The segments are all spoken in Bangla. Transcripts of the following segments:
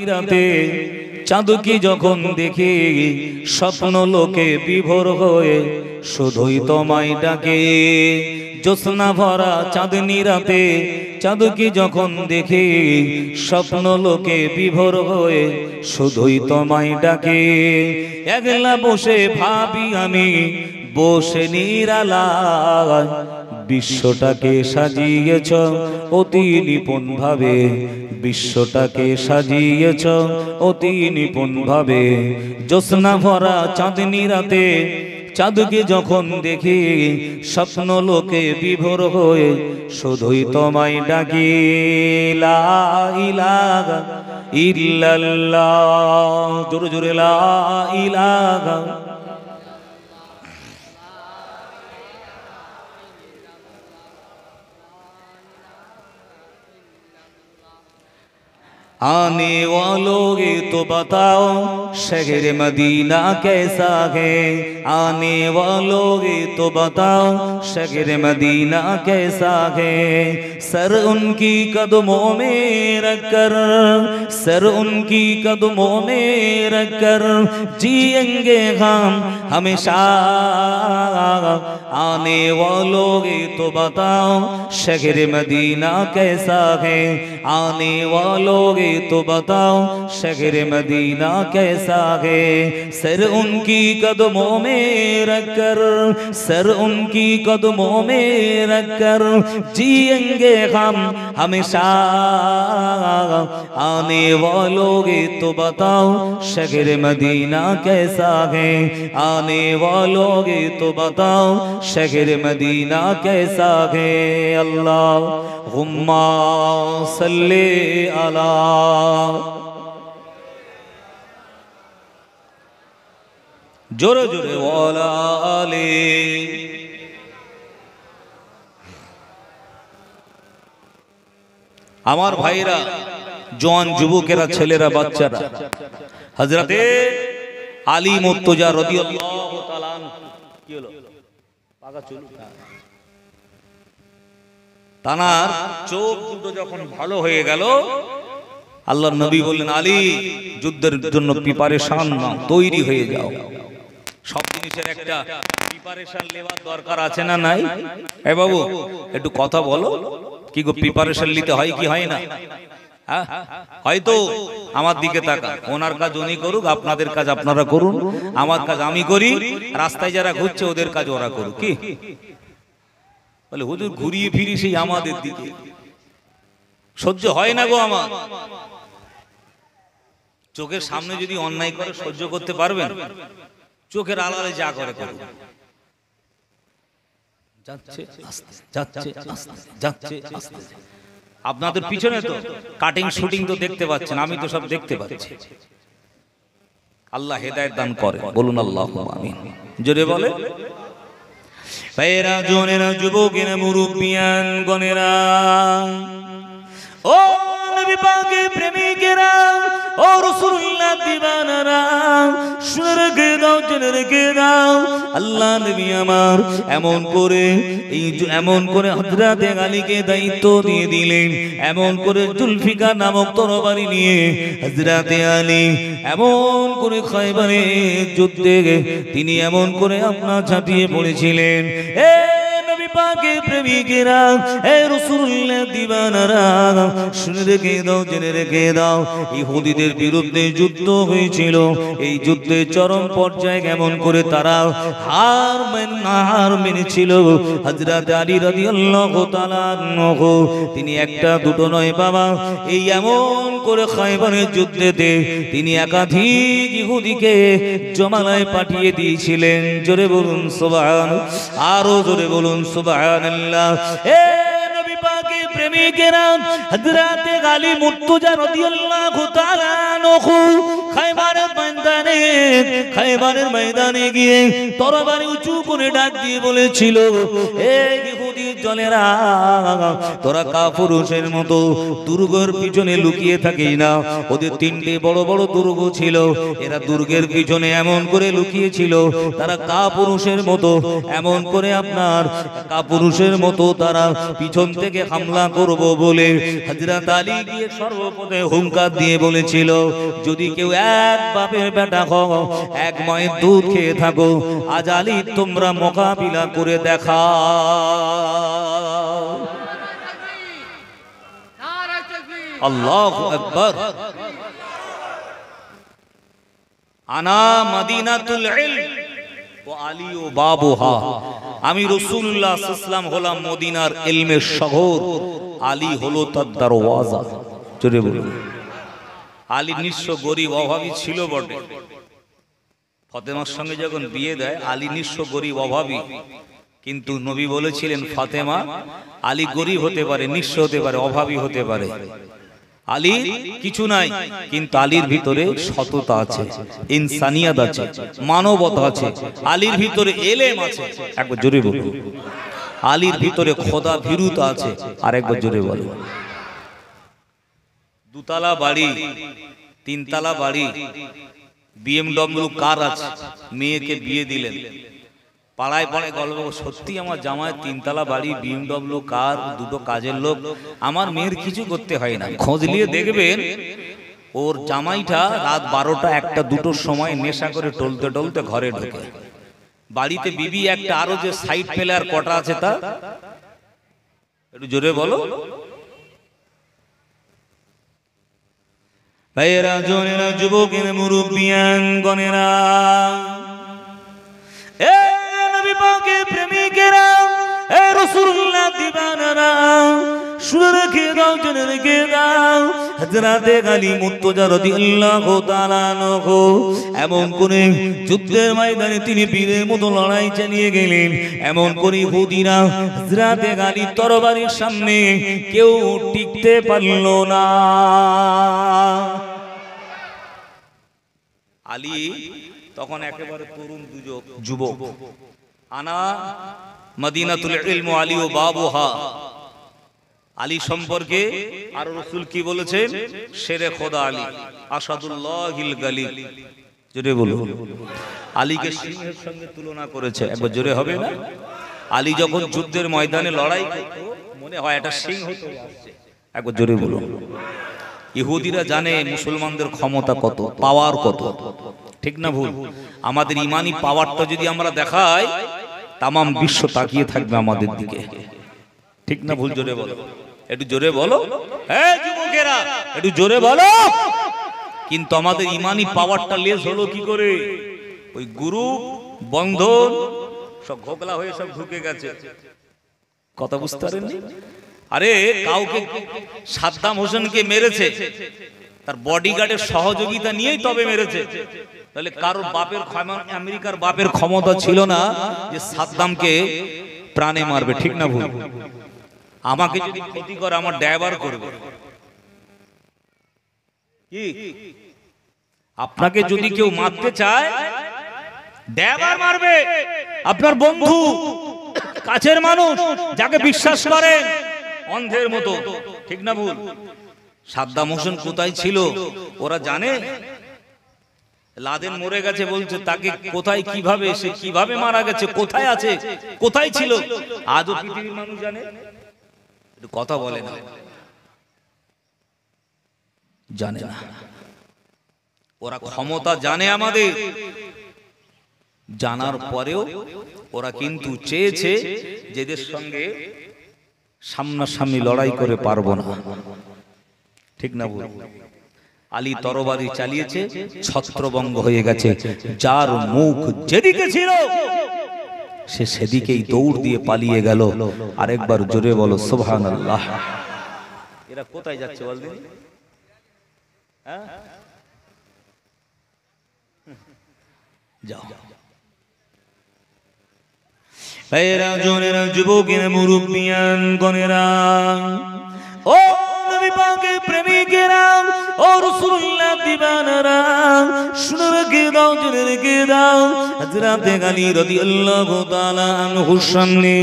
রাতে চাঁদকে যখন দেখে স্বপ্ন লোকে বিভোর হয়ে শুধুই তোমায় ডাকে। জ্যোৎস্না ভরা চাঁদনি রাতে চাঁদকে যখন দেখে স্বপ্ন লোকে বিভোর হয়ে শুধুই তোমায় ডাকে। একলা বসে ভাবি আমি বসে নিরালায়, বিশ্বটাকে সাজিয়েছ অতি নিপুণ ভাবে, বিশ্বটাকে সাজিয়েছ অতি নিপুণ ভাবে। জ্যোৎস্না ভরা চাঁদনি রাতে চাঁদকে যখন দেখি স্বপ্ন লোকে বিভোর হয়ে শুধুই তোমায় ডাকি। লা ইলাহা ইল্লাল্লাহ, জোরে জোরে লা ইলাহা। आने वालों ये तो बताओ शहर मदीना कैसा है, आने वालों ये तो बताओ शहर मदीना कैसा है। सर उनकी कदमों में रखकर, सर उनकी कदमों में रखकर जिएंगे हम हमेशा। आने वालों ये तो बताओ शहर मदीना कैसा है, आने वालों तो बताओ शहर मदीना कैसा है। सर उनकी कदमों में रखकर, सर उनकी कदमों में रखकर जिएंगे हम हमेशा। आने वालों तो बताओ शहर मदीना कैसा है, आने वालों तो बताओ शहर मदीना कैसा है। अल्लाहुम्मा सल्ली अला। जोरे जोरे वाला आले। আমার ভাইরা, জওয়ান যুবকেরা, ছেলেরা, বাচ্চারা, হযরতে আলী মুর্তজা রাদিয়াল্লাহু তাআলা কি হলো পাকা চুল, তানার চোখ দুটো যখন ভালো হয়ে গেল, আল্লাহর নবী বললেন, আলী যুদ্ধের জন্য প্রিপারেশন নাও, তৈরি হয়ে যাও। সব জিনিসের একটা প্রিপারেশন নেওয়ার দরকার আছে না নাই? এ বাবু একটু কথা বলো, কি গো প্রিপারেশন নিতে হয় কি হয় না? হ্যাঁ, হয়তো আমার দিকে তাকান, ওনার কাজ উনি করুক, আপনাদের কাজ আপনারা করুন, আমার কাজ আমি করি, রাস্তায় যারা ঘুরছে ওদের কাজ ওরা করুক। কি বলে হুজুর ঘুরিয়ে ফিরি সেই আমাদের দিকে? সহ্য হয় না গো আমার। চোখের সামনে যদি অন্যায় করে সহ্য করতে পারবেন? চোখের আড়ালে যা করে করুন। যাচ্ছে আস্তে, যাচ্ছে আস্তে, যাচ্ছে আস্তে। আপনাদের পিছনে তো কাটিং শুটিং তো দেখতে পাচ্ছেন, আমি তো সব দেখতে পাচ্ছি। আল্লাহ হেদায়েত দান করে, বলুন আল্লাহুম্মা আমিন। জোরে বলে। ভাইরা, জোনেরা, যুবকেরা, মুরব্বিয়ান গণেরা, ও নবী পাকের প্রেমিকেরা, ও রাসূলুল্লাহ দিওয়ানারা, শুনে রেখে দাও, জেনে রেখে দাও, আল্লাহ নবী আমার এমন করে হযরত আলীকে দায়িত্ব দিয়ে দিলেন, এমন করে জুলফিকার নামক তরবারি নিয়ে হযরত আলী এমন করে খায়বারের যুদ্ধে তিনি এমন করে আপনার ঝাঁপিয়ে পড়েছিলেন। এ নবী পাকের প্রেমিকেরা, এ রাসূলুল্লাহ দিওয়ানারা, শুনে রেখে দাও, জেনে রেখে দাও, ইহুদিদের বিরুদ্ধে যুদ্ধ হয়েছিল। এই যুদ্ধের চরম পর্যায়ে কেমন করে তারা হার মেনেছিল। হযরত আলী রাদিয়াল্লাহু তাআলা আনহু তিনি একটা দুটো নয় বাবা, এই এমন করে খায়বারের যুদ্ধেতে তিনি একাধিক ইহুদিকে জমালায় পাঠিয়ে দিয়েছিলেন। জোরে বলুন সুবহানাল্লাহ, আরো জোরে বলুন সুবহানাল্লাহ। এ নবী পাকের প্রেমিকেরা, হযরত আলী মুর্তজা রাদিয়াল্লাহু তাআলা আনহু খায়বারের ময়দানে গিয়ে তরবারি উঁচু করে ডাক দিয়ে বলেছিল, এই ইহুদি জনেরা, তোরা কাপুরুষের মতো দুর্গের পিছনে লুকিয়ে থাকিস না। ওদের তিনটে বড় বড় দুর্গ ছিল, এরা দুর্গের পিছনে এমন করে লুকিয়েছিল, তারা কাপুরুষের মতো এমন করে আপনার কাপুরুষের মতো তারা পিছন থেকে হামলা করব বলে হযরত আলী গিয়ে সর্বপ্রথমে হুঙ্কার দিয়ে বলেছিল, যদি কেউ এক বাপের বেটা হও, এক মায়ের দুধ খেয়ে থাকো, আজ আলী তোমরা মোকাবিলা করে দেখা। আল্লাহু আকবার। আনা মদিনাতুল ইলম ও আলী ও বাবুহা, আমি রাসূলুল্লাহ সাল্লাল্লাহু আলাইহি ওয়াসাল্লাম হলাম মদিনার ইলমের শহর, আলী হলো তার দরওয়াজা। জোরে বলুন। আলী নিঃস্ব গরিব অভাবী ছিল বটে, ফাতেমার সঙ্গে যখন বিয়ে দেয় আলী নিঃস্ব গরিব অভাবী, কিন্তু নবী বলেছিলেন ফাতেমা, আলী গরিব হতে পারে, নিঃস্ব হতে পারে, অভাবী হতে পারে, আলী কিছু নাই, কিন্তু আলীর ভিতরে সততা আছে, ইনসানিয়াত আছে, মানবতা আছে, আলীর ভিতরে এলেম আছে। একবার জোরে বলুন। আলীর ভিতরে খোদা ভীরুতা আছে। আর একবার জোরে বলুন। দুতলা বাড়ি, তিনতলা বাড়ি, BMW কার আছে, মেয়েকে বিয়ে দিলেন। পাড়ায় পাড়ায় গল্প, সত্যি আমার জামাই তিনতলা বাড়ি, BMW কার, দুটো কাজের লোক, আমার মেয়ের কিছু করতে হয় না। খোঁজ নিয়ে দেখবেন ওর জামাইটা রাত 12টা 1টা 2টোর সময় নেশা করে টলতে টলতে ঘরে ঢোকে। বাড়িতে বিবি একটা, আরো যে সাইড প্লেয়ার কটা আছে তা একটু জোরে বলো। ভাইয়েরা, জনেরা, যুবকেরা, মুরব্বিয়ান গণেরা, এ নবী পাকের প্রেমিকেরা, এ রাসূলুল্লাহ দিবানারা, শুনে রেখে দাও, জেনে রেখে দাও, হযরতে আলী মুর্তজা রাদিয়াল্লাহু তাআলা আনহু এমন করে যুদ্ধের ময়দানে তিনি বীরের মতো লড়াই চালিয়ে গেলেন। এমন করে ইহুদিরা হযরতে আলীর তরবারির সামনে কেউ টিকতে পারল না। আলী তখন একেবারে তরুণ যুবক। আনা মদিনাতুল ইলম আলী ও বাবুহা, আলী সম্পর্কে আর রাসূল কি বলেছেন? শেরে খোদা আলী, আসাদুল্লাহিল গালিব। জোরে বলুন। আলীকে সিংহের সঙ্গে তুলনা করেছে। একবার জোরে হবে না? আলী যখন যুদ্ধের ময়দানে লড়াই করত, মনে হয় একটা সিংহ চলে আসছে। একবার জোরে বলুন। ইহুদিরা জানে মুসলমানদের ক্ষমতা কত, পাওয়ার কত, ঠিক না ভুল? আমাদের ইমানি পাওয়ারটা যদি আমরা দেখাই, তামাম বিশ্ব তাকিয়ে থাকবে আমাদের দিকে, ঠিক না ভুল? জোরে বলো, একটু জোরে বলো। হ্যাঁ যুবকেরা, একটু জোরে বলো। কিন্তু আমাদের ইমানি পাওয়ারটা লেস হলো কি করে? ওই গুরু বন্ধন সব ঘোকলা হয়ে সব ঢুকে গেছে। কথা বুঝতে পারেননি? আরে কাউকে সাদ্দাম হোসেনকে মেরেছে, তার বডিগার্ডের সহযোগিতা নিয়েই তবে মেরেছে। তাহলে কারোর বাপের, আমেরিকার বাপের ক্ষমতা ছিল না যে সাদ্দামকে প্রাণে মারবে, ঠিক না ভুল? আমাকে যদি ক্ষতি করে আমার ড্রাইভার করবে কি? আপনাকে যদি কেউ মারতে চায় ড্রাইভার মারবে। আপনার বন্ধু, কাছের মানুষ, যাকে বিশ্বাস করেন, অন্ধের মতো, ঠিক না ভুল? সাদ্দাম হোসেন কোথায় ছিল ওরা জানে? লাদেন মরে গেছে বলছে, তাকে কোথায়, কিভাবে, সে কিভাবে মারা গেছে, কোথায় আছে, কোথায় ছিল, আজও পৃথিবীর মানুষ জানে। কথা বলে না, জানে না। ওরা ক্ষমতা জানে আমাদের, জানার পরেও ওরা কিন্তু চেয়েছে যেদের সঙ্গে সামনাসামনি লড়াই করে পারবো না, ঠিক না ভুল? আলী তরবারি চালিয়েছে, ছত্রভঙ্গ হয়ে গেছে। যার মুখ যেদিকে ছিল সে সেদিকেই দৌড় দিয়ে পালিয়ে গেল। আরেকবার জোরে বলো সুবহানাল্লাহ। এরা কোথায় যাচ্ছে বলদিন? যাও। ভাইয়েরা, জনেরা, যুবকেরা, মুরব্বিয়ান গণেরা, ও নবী নবী পাকের প্রেমিকেরা ও রাসূলুল্লাহ দিবানারা শুনে রেখে দাও, জেনে রেখে দাও, হযরত আলী রাদিয়াল্লাহু তাআলা আনহুর সামনে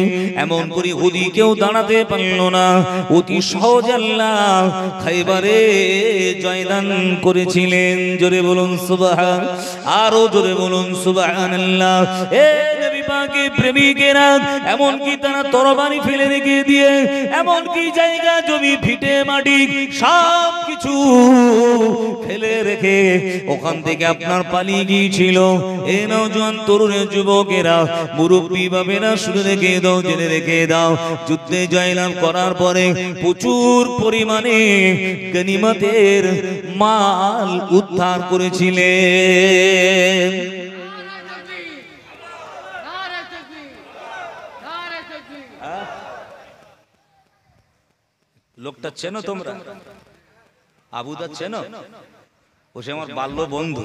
এমন করে ইহুদি কেউ দাঁড়াতে পারল না। অতি সহজ আল্লাহ খাইবারে জয়দান করেছিলেন। জোরে বলুন সুবহান, আরো জোরে বলুন সুবহানাল্লাহ। এ নবী পাকের প্রেমিকেরা এমন কি তারা তরবারি ফেলে রেখে দিয়ে এমন কি জায়গা জমি ভিটে মাটি সব কিছু ফেলে রেখে ওখান থেকে আপনার পালিয়ে গিয়েছিল। এ নওজোয়ান তরুণের যুবকেরা মুরব্বী বাবেরা শুনে রেখে দাও, জেনে রেখে দাও, যুদ্ধে জয়লাভ করার পরে প্রচুর পরিমাণে গনিমতের মাল উদ্ধার করেছিলেন। লোকটা চেনো তোমরা? আবুদা চেনো? ও সে আমার বাল্য বন্ধু।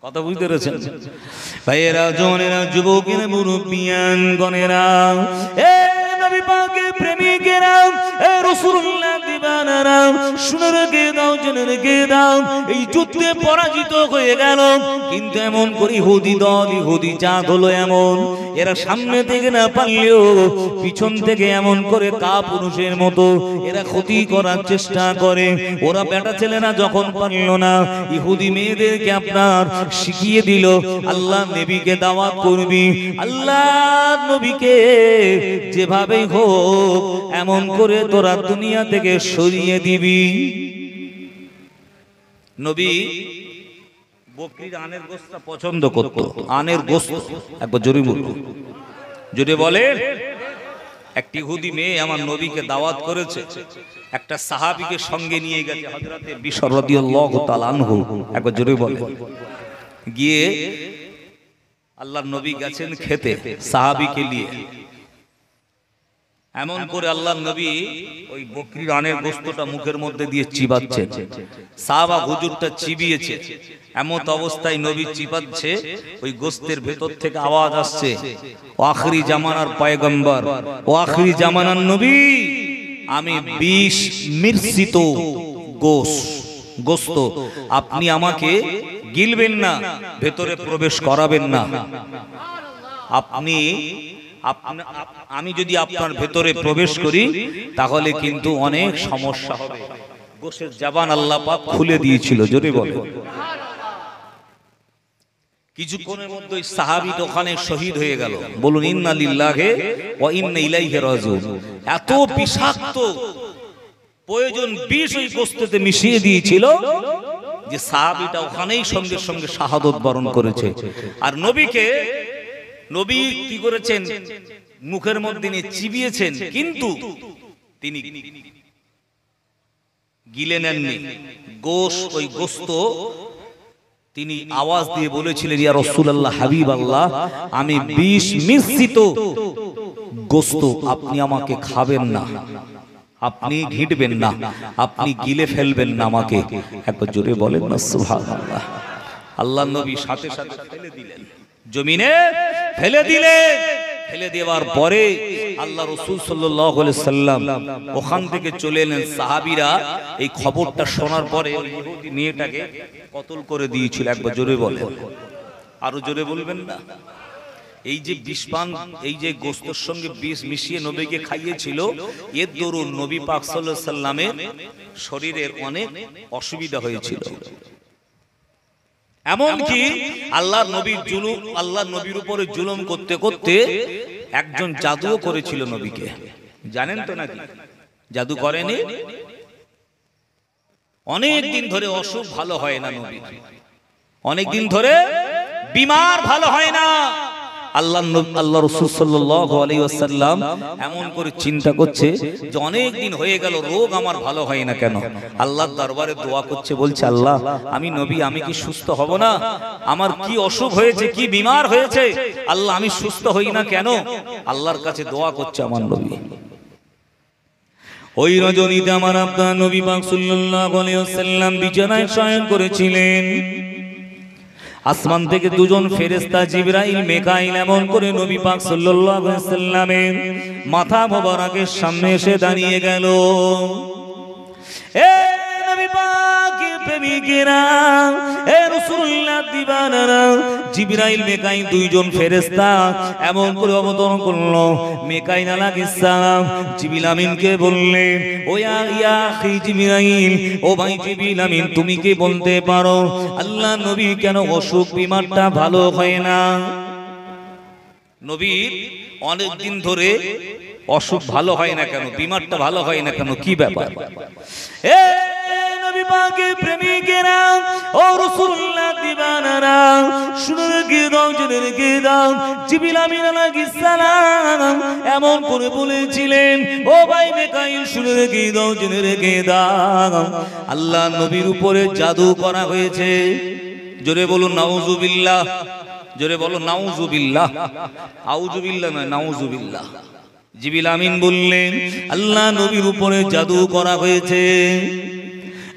কথা বুঝতে পেরেছেন ভাইয়েরা, জনেরা, যুবকেরা, মুরব্বিয়ান গণেরা, এ নবী পাকের প্রেমিকেরা, এ রাসূলুল্লাহ দিবানারা শুনে রেখে দাও, জেনে রেখে দাও, এই যুদ্ধে পরাজিত হয়ে গেল। কিন্তু এমন করে ইহুদি দল, ইহুদি জাত হলো এমন, এরা সামনে থেকে না পারলেও পিছন থেকে এমন করে কাপুরুষের মতো এরা ক্ষতি করার চেষ্টা করে। ওরা বেটা ছেলেরা যখন পারল না, ইহুদি মেয়েদেরকে আপনার শিখিয়ে দিল আল্লাহ নবীকে দাওয়াত করবি, আল্লাহ নবীকে যেভাবেই হোক এমন করে তোরা দুনিয়া থেকে সরিয়ে দিবি। নবী বকরির আনের গোশতটা পছন্দ করত। আনের গোশত একবার জোরে বলুন, জোরে বলে। একটি ইহুদি মেয়ে আমার নবীকে দাওয়াত করেছে, একটা সাহাবীকে সঙ্গে নিয়ে গেছে, হযরতে বিশর রাদিয়াল্লাহু তাআলা আনহু। একবার জোরে বলে। গিয়ে আল্লাহর নবী গেছেন খেতে সাহাবীকে নিয়ে। এমন করে আল্লাহর নবী ওই বকরির আনের গোশতটা মুখের মধ্যে দিয়ে চিবাচ্ছেন। সাহাবা হুজুরটা চিবিয়েছে, এমন অবস্থায় নবী চিবাচ্ছে, ওই গোশতের ভেতর থেকে আওয়াজ আসছে, ও আখিরি জামানার পয়গম্বর, ও আখিরি জামানার নবী, আমি বিষ মিশ্রিত গোশত আপনি আমাকে গিলবেন না, ভেতরে প্রবেশ করাবেন না। আমি যদি আপনার ভেতরে প্রবেশ করি তাহলে কিন্তু অনেক সমস্যা হবে। গোশের জবান আল্লাহ পাক খুলে দিয়েছিল। জোরে বলে। কিছুক্ষণের মধ্যে সাহাবী ওখানে শহীদ হয়ে গেল। বলুন ইন্না লিল্লাহি ওয়া ইন্না ইলাইহি রাজিউন। এত বিষাক্ত প্রয়োজন বিষ ওই গোশতে মিশিয়ে দিয়েছিল যে সাহাবীটা ওখানেই সঙ্গে সঙ্গে শাহাদত বরণ করেছে। আর নবী কি করেছেন? মুখের মধ্যে নিয়ে চিবিয়েছেন, কিন্তু তিনি গিলে নেননি ওই গোশত। তিনি আওয়াজ দিয়ে বলেছিলেন, ইয়া রাসূলুল্লাহ, হাবিবাল্লাহ, আমি বিষ মিশ্রিত গোশত আপনি আমাকে খাবেন না, আপনি ঘিটবেন না, আপনি গিলে ফেলবেন না আমাকে। একবার জোরে বলেন না সুবহানাল্লাহ। আল্লাহর নবী সাথে সাথে ফেলে দিলেন, জমিনে ফেলে দিলেন। ফেলে দেওয়ার পরে আল্লাহ রাসূল সাল্লাল্লাহু আলাইহি সাল্লাম ওখান থেকে চলে এলেন। সাহাবীরা এই খবরটা শোনার পরে ইহুদি মেয়েটাকে কতল করে দিয়েছিল। একবার জোরে বলেন, আরো জোরে বলবেন না। এই যে বিষপান, এই যে গোশতের সঙ্গে বিষ মিশিয়ে নবীকে খাইয়েছিল, এর দরুন নবী পাক সাল্লাল্লাহু আলাইহি সাল্লামের শরীরের অনেক অসুবিধা হয়েছিল। এমনকি আল্লাহর নবীর উপরে জুলুম করতে করতে একজন জাদুও করেছিল নবীকে। জানেন তো নাকি? জাদু করেনি? অনেক দিন ধরে অসুখ ভালো হয় না নবীর, অনেক দিন ধরে বিমার ভালো হয় না। আল্লাহ রাসূল সাল্লাল্লাহু আলাইহি ওয়াসাল্লাম এমন করে চিন্তা করছে যে অনেক দিন হয়ে গেল রোগ আমার ভালো হয় না কেন। আল্লাহর দরবারে দোয়া করছে, বলছে আল্লাহ, আমি নবী, আমি কি সুস্থ হব না? আমার কি অসুখ হয়েছে, কি বিমার হয়েছে, আল্লাহ আমি সুস্থ হই না কেন? আল্লাহর কাছে দোয়া করছে আমার নবী। ওই রজনীতে আমার আপনার নবী পাক সাল্লাল্লাহু আলাইহি ওয়াসাল্লাম বিছানায় শয়ন করেছিলেন। আসমান থেকে দুজন ফেরেশতা জিবরাইল মিকাইল এমন করে নবী পাক সাল্লাল্লাহু আলাইহি ওয়াসাল্লামের মাথা মোবারকের সামনে এসে দাঁড়িয়ে গেল। এ নবী পাকের প্রেমিকেরা, এ রাসূলুল্লাহ দিবানারা, জিবরাইল মিকাইল দুইজন ফেরেশতা এমন করে অবতরণ করলো। মিকাইল আলাইহিস সালাম জিবরিল আমিনকে বললেন, ও ইয়া আখি জিবরাইল, ও ভাই জিবরিল আমিন, তুমি কি বলতে পারো আল্লাহ নবী কেন অসুখ বিমারটা ভালো হয় না? নবীর অনেক দিন ধরে অসুখ ভালো হয় না কেন, বিমারটা ভালো হয় না কেন, কি ব্যাপার? এ নবী পাকের প্রেমিকেরা, ও রাসূলুল্লাহ দিবানারা, শুনে রেখে দাও, জেনে রেখে দাও, জিবরিল আমিন আলাইহিস সালাম এমন করে বলেছিলেন, ও ভাই মিকাইল, শুনে রেখে দাও, জেনে রেখে দাও, আল্লাহ নবীর উপরে জাদু করা হয়েছে। জোরে বলুন নাউজুবিল্লাহ, জোরে বলো নাউজুবিল্লাহ, আউজুবিল্লাহ নয়, নাউজুবিল্লাহ। জিবরিল আমিন বললেন, আল্লাহ নবীর উপরে জাদু করা হয়েছে।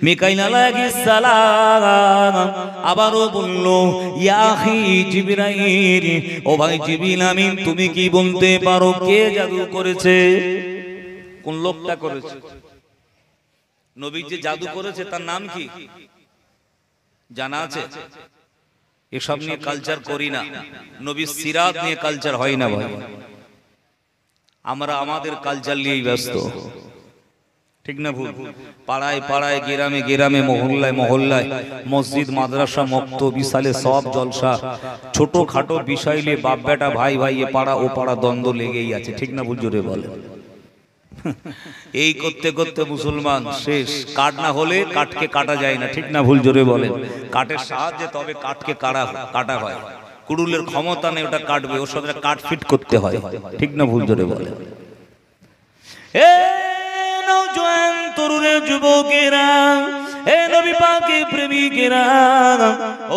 মিকাইল আলাইহিস সালাম আবারও বলল, ইয়া আখি জিবরাইল, ও ভাই জিবরিল আমিন, তুমি কি বলতে পারো কে জাদু করেছে? কোন লোকটা করেছে? নবী যে জাদু করেছে তার নাম কি জানা আছে? এসব নিয়ে কালচার করি না, নবীর সিরাত নিয়ে কালচার হয় না ভাই। আমরা আমাদের কালচার নিয়েই ব্যস্ত, ঠিক না ভুল? পাড়ায় পাড়ায়, গ্রামে গ্রামে, মহল্লায় মহল্লায়, মসজিদ মাদ্রাসা মক্ত বিশালে সব জলসা, ছোট খাটো বিষয় নিয়ে বাপ বেটা, ভাই ভাই, এ পাড়া ও পাড়া দ্বন্দ্ব লেগেই আছে, ঠিক না ভুল? জোরে বলে। এই করতে করতে মুসলমান শেষ। কাঠ না হলে কাঠকে কাটা যায় না, ঠিক না ভুল? জোরে বলেন। কাঠের সাহায্যে তবে কাঠকে কাটা হয়। কুড়ুলের ক্ষমতা নেই ওটা কাটবে, ওর সাথে কাঠ ফিট করতে হয়, ঠিক না ভুল? জোরে বলেন। এ নওজোয়ান তরুণের যুবকেরা, এ নবী পাকের প্রেমিকেরা,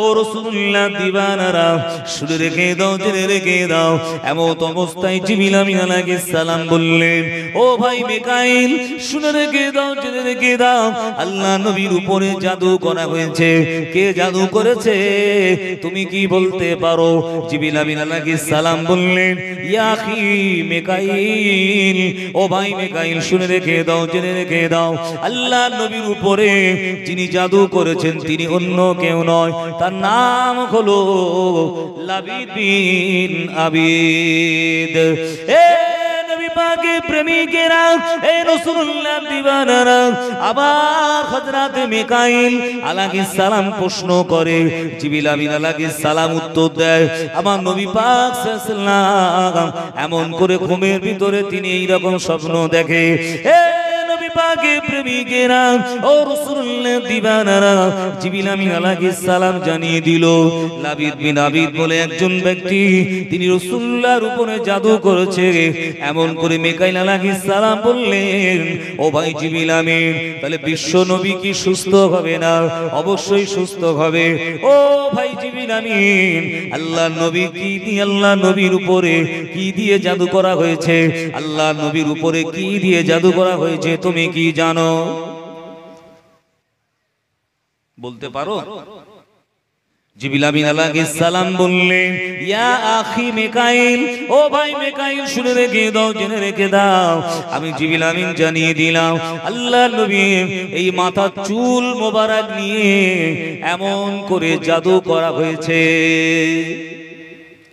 ও রাসূলুল্লাহ দিবানারা, শুনে রেখে দাও, জেনে রেখে দাও, এমন অবস্থায় জিবরিল আমিন আলাইহিস সালাম বললেন, ও ভাই মিকাইল, শুনে রেখে দাও, জেনে রেখে দাও, আল্লাহ নবীর উপরে জাদু করা হয়েছে। কে জাদু করেছে তুমি কি বলতে পারো? জিবরিল আমিন আলাইহিস সালাম বললেন, ইয়া আখি মিকাইল, ও ভাই মিকাইল, শুনে রেখে দাও, জেনে রেখে দাও, আল্লাহ নবীর উপরে যিনি জাদু করেছেন তিনি অন্য কেউ নয়, তার নাম হলো লাবিদ বিন আবিদ। এ নবী পাকের প্রেমিকেরা, এ রাসূলুল্লাহ দিবানারা, আবার হযরত মিকাইল আলাইহিস সালাম প্রশ্ন করে, জিবরিল আমিন আলাইহিস সালাম উত্তর দেয়, আমার নবী পাক সাল্লাল্লাহু আলাইহি ওয়াসাল্লাম এমন করে ঘুমের ভিতরে তিনি এই রকম স্বপ্ন দেখে। এ নবী পাকের প্রেমিকেরা, ও রাসূলুল্লাহ দিবানারা, জিবরিল আমিন আলাইহিস সালাম জানিয়ে দিল, লাবিদ বিন আবিদ বলে একজন ব্যক্তি, তিনি রাসূলুল্লাহর উপরে জাদু করেছে। এমন করে মিকাইল আলাইহিস সালাম বললেন, ও ভাই জিবরিল আমিন, তাহলে বিশ্ব নবী কি সুস্থ হবে না? অবশ্যই সুস্থ হবে। ও ভাই জিবরিল আমিন, আল্লাহ নবী কি দিয়ে, আল্লাহ নবীর উপরে কি দিয়ে জাদু করা হয়েছে? আল্লাহ নবীর উপরে কি দিয়ে জাদু করা হয়েছে তুমি কি জানো? বলতে পারো? জিবরিল আমিন আলাইহিস সালাম বললেন, ইয়া আখি মিকাইল, ও ভাই মিকাইল, শুনে রেখে দাও, জেনে রেখে দাও, আমি জিবরিল আমিন জানিয়ে দিলাম, আল্লাহ নবী এই মাথার চুল মোবারক নিয়ে এমন করে জাদু করা হয়েছে।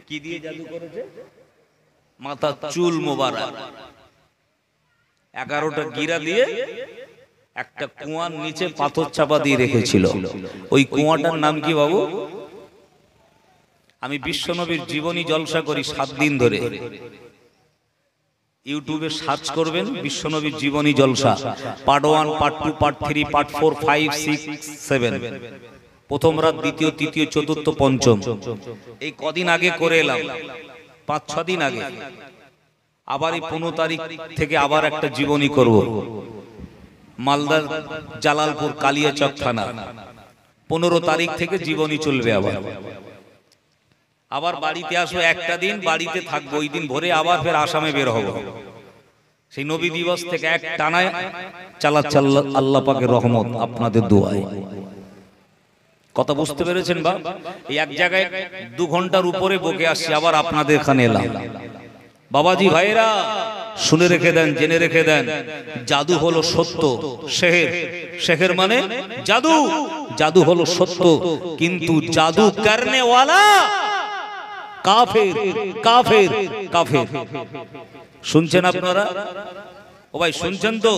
কি দিয়ে জাদু করেছে? মাথার চুল মোবারক 11টা গিরা দিয়ে একটা কুয়ার নিচে পাথর চাপা দিয়ে রেখেছিল। ওই কুয়াটার নাম কি বাবু? আমি বিশ্বনবীর জীবনী জলসা করি 7 দিন ধরে, ইউটিউবে সার্চ করবেন বিশ্বনবীর জীবনী জলসা, পার্ট 1, পার্ট 2, পার্ট 3, পার্ট 4, 5, 6, 7, প্রথম রাত, দ্বিতীয়, তৃতীয়, চতুর্থ, পঞ্চম। এই কদিন আগে করে এলাম, 5-6 দিন আগে। আবার এই 15 তারিখ থেকে আবার একটা জীবনী করব, মালদার জালালপুর কালিয়াচক থানা। 15 তারিখ থেকে জীবনী চলবে। আবার বাড়িতে আসবো, একটা দিন বাড়িতে থাকবো, ওই দিন ভোরে আবার ফের আসামে বের হবো। সেই নবী দিবস থেকে এক টানায় চালাচ্ছে আল্লাহ পাকের রহমত, আপনাদের দোয়ায়। কথা বুঝতে পেরেছেন বা? এই এক জায়গায় 2 ঘন্টার উপরে বকে আসছি, আবার আপনাদের এখানে এলাম। বাবাজি ভাইরা, শুনে রেখে দেন, জেনে রেখে দেন, জাদু হলো সত্য, শেহের, শেহের মানে জাদু, জাদু হলো সত্য, কিন্তু জাদু করনে ওয়ালা কাফের, কাফের, কাফের। শুনছেন আপনারা? ও ভাই শুনছেন তো?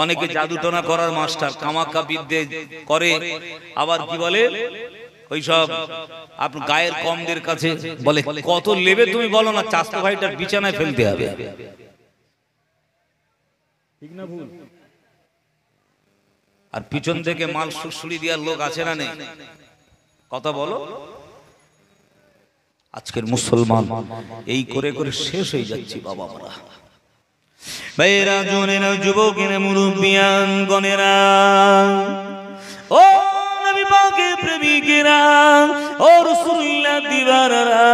অনেকে জাদু টোনা করার মাস্টার, কামাক্কা বিদ্যে করে, আবার কি বলে ওইসব আপনার গায়ের কমদের কাছে বলে কত লেবে তুমি বলো না, চাষা ভাইটার বিছানায় ফেলতে হবে, ঠিক না ভুল? আর পিছন থেকে মাল সুড়সুড়ি দেওয়ার লোক আছে না নেই? কথা বলো। আজকের মুসলমান এই করে করে শেষ হয়ে যাচ্ছে বাবা আমরা। ভাইরা, জনেরা, যুবকেরা, মুরব্বিয়ান গণেরা, ও নবী পাকের প্রেমিকেরা, ও রাসূলুল্লাহ দিওয়ানারা,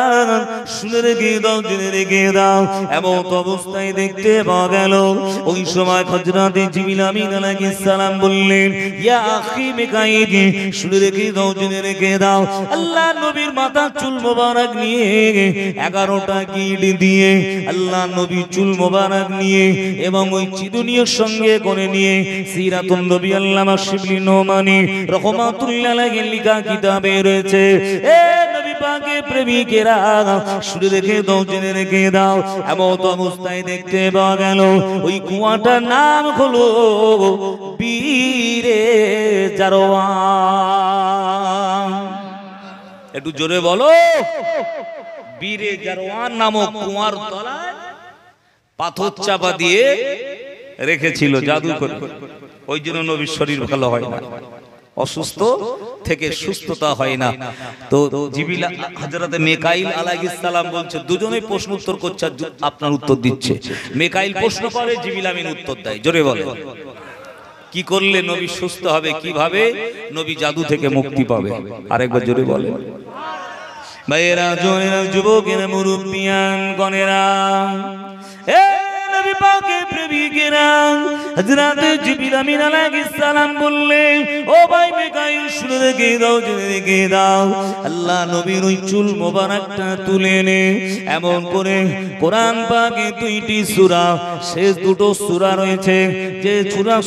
শুনে রেখে দাও, জেনে রেখে দাও। এমন অবস্থায় দেখতে পাওয়া গেল ওই সময় হযরতে জিবরিল আমিন আলাইহিস সালাম বললেন, ইয়া আখি মিকাইল, শুনে রেখে দাও, জেনে রেখে দাও, আল্লাহ নবীর মাথার চুল মোবারক নিয়ে 11টা গিট দিয়ে, আল্লাহ নবী চুল মোবারক নিয়ে এবং ওই চিদুনিয়ার সঙ্গে করে নিয়ে সিরাতুন নবী আল্লামা শিবলি নোমানী রহমাতুল্লাহ আলাইহি লেখা কিতাবে রয়েছে। এ নবী পাকের প্রেমিকেরা, শুনে রেখে দাও, জেনে রেখে দাও। এমন অবস্থায় দেখতে পাওয়া গেল ওই কুয়াটার নাম হলো বীরে জারওয়ান। একটু জোরে বলো। বীরে জারওয়ান নামক কুয়ার তলায় পাথর চাপা দিয়ে রেখেছিল জাদু করে। ওই জন্য নবীর শরীর ভালো হয় না, অসুস্থ থেকে সুস্থতা হয় না। তো জিবরিল হযরতে মিকাইল আলাইহিস সালাম বলছে, দুজনেই প্রশ্ন উত্তর করছে, আপনার উত্তর দিচ্ছে। মিকাইল প্রশ্ন করে, জিবরিল আমিন উত্তর দেয়। জোরে বলে, কি করলে নবী সুস্থ হবে, কিভাবে নবী জাদু থেকে মুক্তি পাবে? আরেকবার জোরে বলে। ভাইয়েরা, জনেরা, যুবকেরা, মুরব্বিয়ান গণেরা, এ নবী পাকের প্রেমিকেরা, হযরতে জিবরিল আমিন আলাইহিস সালাম বললেন, ও ভাই মিকাইল, শুনে রেখে দাও, জেনে রেখে দাও, আল্লাহ নবীর ওই চুল মোবারকটা তুলে নে। এমন করে কোরআন পাকে 2টি সূরা, শেষ দুটো সূরা রয়েছে, যে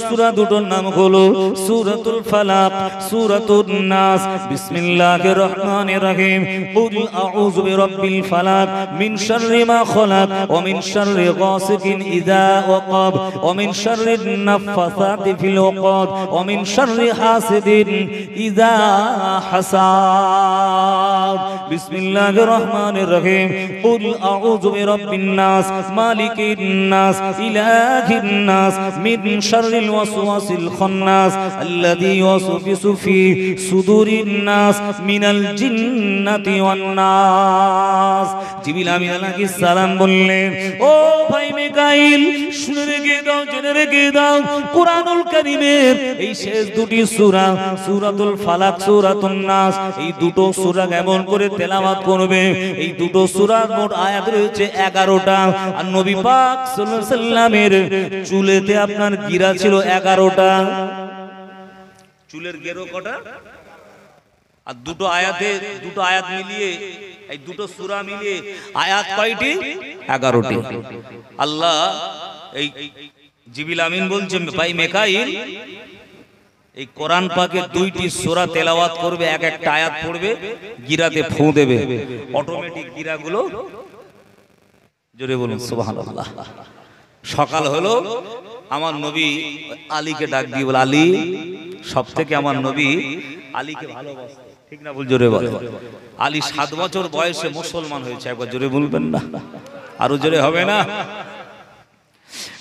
সূরা দুটোর নাম হলো সূরাতুল ফালাক, সূরাতুন নাস। বিসমিল্লাহির রহমানির রহিম। কুল আউযু বিরাব্বিল ফালাক মিন শাররি মা খালাক ওয়া মিন শাররি গাসিকিন ইযা ওয়াকাব ওয়া মিন শাররি নাফাসাতি ফিল উকাদ ওয়া মিন শাররি হাসিদিন ইযা হাসাদ। বিসমিল্লাহির রহমানির রহিম। কুল আউযু বিরাব্বিন নাস মালিকিন নাস ইলাহিন নাস মিন শাররিল ওয়াসওয়াসিল খান্নাস আল্লাযী ইউওয়াসওয়িসু ফি সুদুরিন নাস মিনাল জিন্নাতি ওয়ান নাস। জিবরিল আমিন আলাইহিস সালাম বললেন, ও ভাই মিকাইল, শুনে রেখে দাও, জেনে রেখে দাও, কুরআনুল কারীমের এই শেষ দুটি সূরা, সূরাতুল ফালাক, সূরাতুন নাস, এই দুটো সূরা কেমন করে তেলাওয়াত করবে? এই দুটো সূরার মোট আয়াত রয়েছে 11টা। আর নবী পাক সাল্লাল্লাহু আলাইহি সাল্লামের চুলেতে আপনার গিরা ছিল 11টা। চুলের গেরো কটা? আর দুটো আয়াত মিলিয়ে, এই দুটো সূরা মিলিয়ে আয়াত কয়টি? 11টি। আল্লাহ এই জিবরিল আমিন বলছেন, ভাই মিকাইল, এই কোরআন পাকের 2টি সূরা তেলাওয়াত করবে, এক একটা আয়াত পড়বে, গিরাতে ফু দেবে, অটোমেটিক গিরাগুলো, জোরে বলুন সুবহানাল্লাহ। সকাল হলো, আমার নবী আলীকে ডাক দিয়ে বলে, আলী, সবথেকে আমার নবী আলীকে ভালোবাসতেন, ঠিক না বল? জোরে বল। আলী 7 বছর বয়সে মুসলমান হয়েছে। একবার জোরে বলবেন না? আরো জোরে হবে না?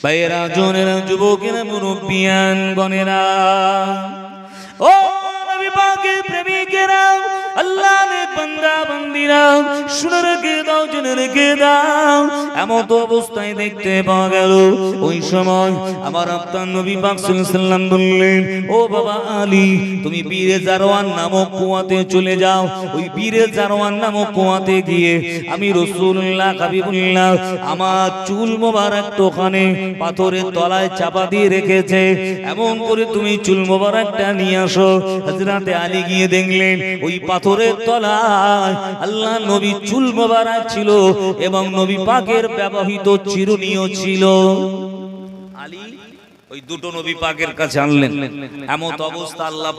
ভাইয়েরা, জনেরা, যুবকেরা, মুরব্বিয়ান গণেরা, ও নবী পাকের প্রেমিকেরা, আল্লাহর বান্দা বান্দিরা, শুনে রেখে দাও, জেনে রেখে দাও। এমন অবস্থায় দেখতে পাওয়া গেল ওই সময় আমার আপনার নবী পাক সাল্লাল্লাহু আলাইহি সাল্লাম বললেন, ও বাবা আলী, তুমি বীরে জারওয়ান নামক কুয়াতে চলে যাও। ওই বীরে জারওয়ান নামক কুয়াতে গিয়ে আমি রাসূলুল্লাহ হাবিবুল্লাহ আমার চুল মোবারক তো ওখানে পাথরের তলায় চাপা দিয়ে রেখেছে, এমন করে তুমি চুল মোবারকটা নিয়ে আসো। হযরতে আলী গিয়ে দেখলেন ওই পাথরের তলায় আল্লাহ আল্লাহ নবী চুল মোবারক ছিল এবং নবী পাকের ব্যবহৃত চিরুনিও ছিল। আলী ওই দুটো নবী পাকের কাছে আনলেন। এমন অবস্থা আল্লাহ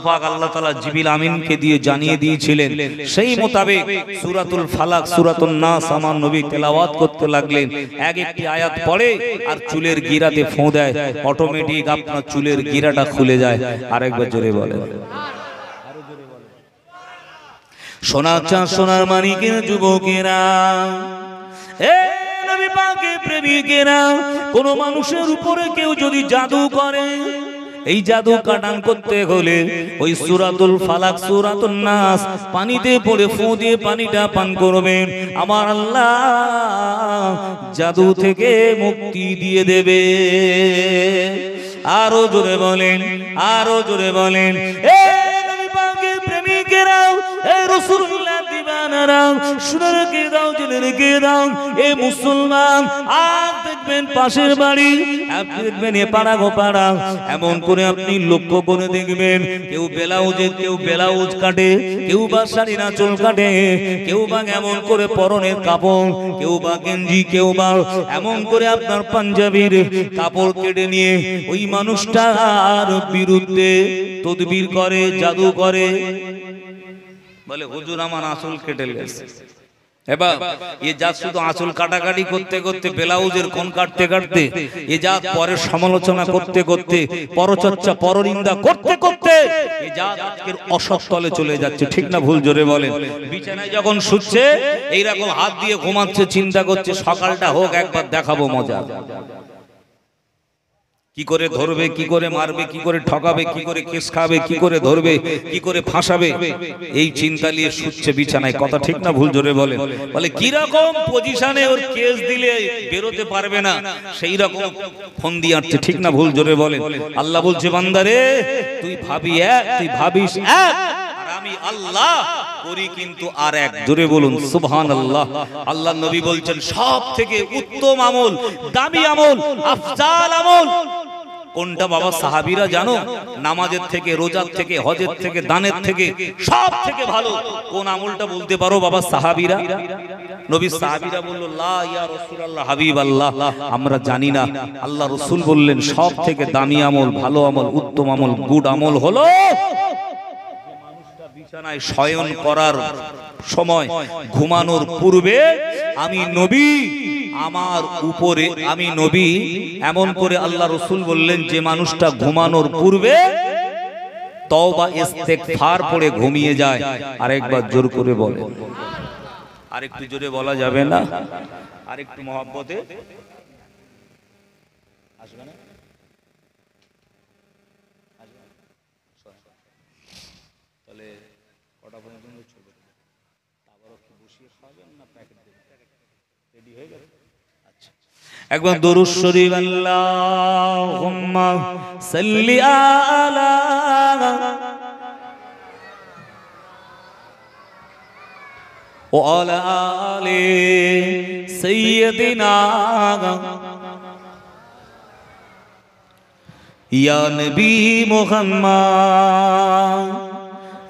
পাক আল্লাহ তাআলা জিবরিল আমিনকে দিয়ে জানিয়ে দিয়েছিলেন। সেই মোতাবেক সূরাতুল ফালাক, সূরাতুন নাস আমার নবী তেলাওয়াত করতে লাগলেন। এক একটি আয়াত পড়ে আর চুলের গিরাতে ফোঁ দেয়, অটোমেটিক আপনার চুলের গিরাটা খুলে যায়। আরেকবার জোরে বলেন। সোনার চাঁদ সোনার মানিকের যুবকেরা, নবী পাকের প্রেমিকেরা, কোন মানুষের উপরে কেউ যদি জাদু করে, এই জাদু কাটান করতে হলে ওই সূরাতুল ফালাক সূরাতুন নাস পানিতে পড়ে ফোঁ দিয়ে পানিটা পান করবেন। আমার আল্লাহ জাদু থেকে মুক্তি দিয়ে দেবে। আরো জোরে বলেন, আরো জোরে বলেন। নবী পাকের প্রেমিকেরা, রাসূলুল্লাহ দিবানারা, শুনে রেখে দাও, জেনে রেখে দাও, এ মুসলমান, আর দেখবেন পাশের বাড়ি, আপনি দেখবেন এ পাড়া গো পাড়া, এমন করে আপনি লক্ষ্য করে দেখবেন, কেউ ব্লাউজ কাটে, কেউ বা শাড়ির আঁচল কাটে, কেউ বা এমন করে পরনের কাপড়, কেউ বা গেঞ্জি, কেউ বা এমন করে আপনার পাঞ্জাবির কাপড় কেটে নিয়ে ওই মানুষটার বিরুদ্ধে তদবির করে, জাদু করে। বলে হুজুর আমার আঁচল কেটে গেছে। এবার এ যা শুধু আঁচল কাটাকাটি করতে করতে, ব্লাউজের কোণ কাটতে কাটতে, এ যা পরে সমালোচনা করতে করতে, পরচর্চা পরনিন্দা করতে করতে, এ যা আজকের অসৎতলে চলে যাচ্ছে। ঠিক না ভুল? জোরে বলেন। বিছানায় যখন শুচ্ছে এইরকম হাত দিয়ে ঘুমাচ্ছে, চিন্তা করছে সকালটা হোক, একবার দেখাবো মজা। কি করে ধরবে, কি করে মারবে, কি করে ঠকাবে, কি করে কেস খাবে, কি করে ধরবে, কি করে ফাঁসাবে, এই চিন্তা নিয়ে শুচ্ছে বিছানায়। কথা ঠিক না ভুল? জোরে বলে। বলে কি রকম পজিশনে ওর কেস দিলে বেরোতে পারবে না, সেই রকম ফোন দিয়ে আসছে। ঠিক না ভুল? জোরে বলে। আল্লাহ বলছে বান্দারে, তুই ভাবি এক, তুই ভাবিস এক, আর আমি আল্লাহ করি কিন্তু আর এক। জোরে বলুন সুবহানাল্লাহ। আল্লাহ নবী বলছেন সব থেকে উত্তম আমল, দামি আমল, আফজাল আমল কোনটা বাবা সাহাবীরা জানো? নামাজের থেকে, রোজার থেকে, হজের থেকে, দানের থেকে সব থেকে ভালো কোন আমলটা বলতে পারো বাবা সাহাবীরা? নবী সাহাবীরা বলল লা ইয়া রাসূলুল্লাহ হাবিবাল্লাহ, আমরা জানি না। আল্লাহ রাসূল বললেন সব থেকে দামি আমল, ভালো আমল, উত্তম আমল, গুড আমল হলো বিছানায় শয়ন করার সময়, ঘুমানোর পূর্বে আমি নবী আমার উপরে, আমি নবী এমন করে আল্লাহ রাসূল বললেন যে মানুষটা ঘুমানোর পূর্বে তওবা ইস্তেগফার পড়ে ঘুমিয়ে যায়। আরেকবার জোর করে বলেন। আরেকটু জোরে বলা যাবে না? আরেকটু মহব্বতে আসবে না? তাহলে কটা পর্যন্ত চলবে? আবারও কি বসিয়ে খাবেন না প্যাকেট দেবেন? রেডি হয়ে গেল? আচ্ছা, একবার দরুদ শরীফ আল্লাহুম্মা সাল্লি আলা ওয়া আলা আলি সাইয়্যিদিনা ইয়া নবী মুহাম্মদ,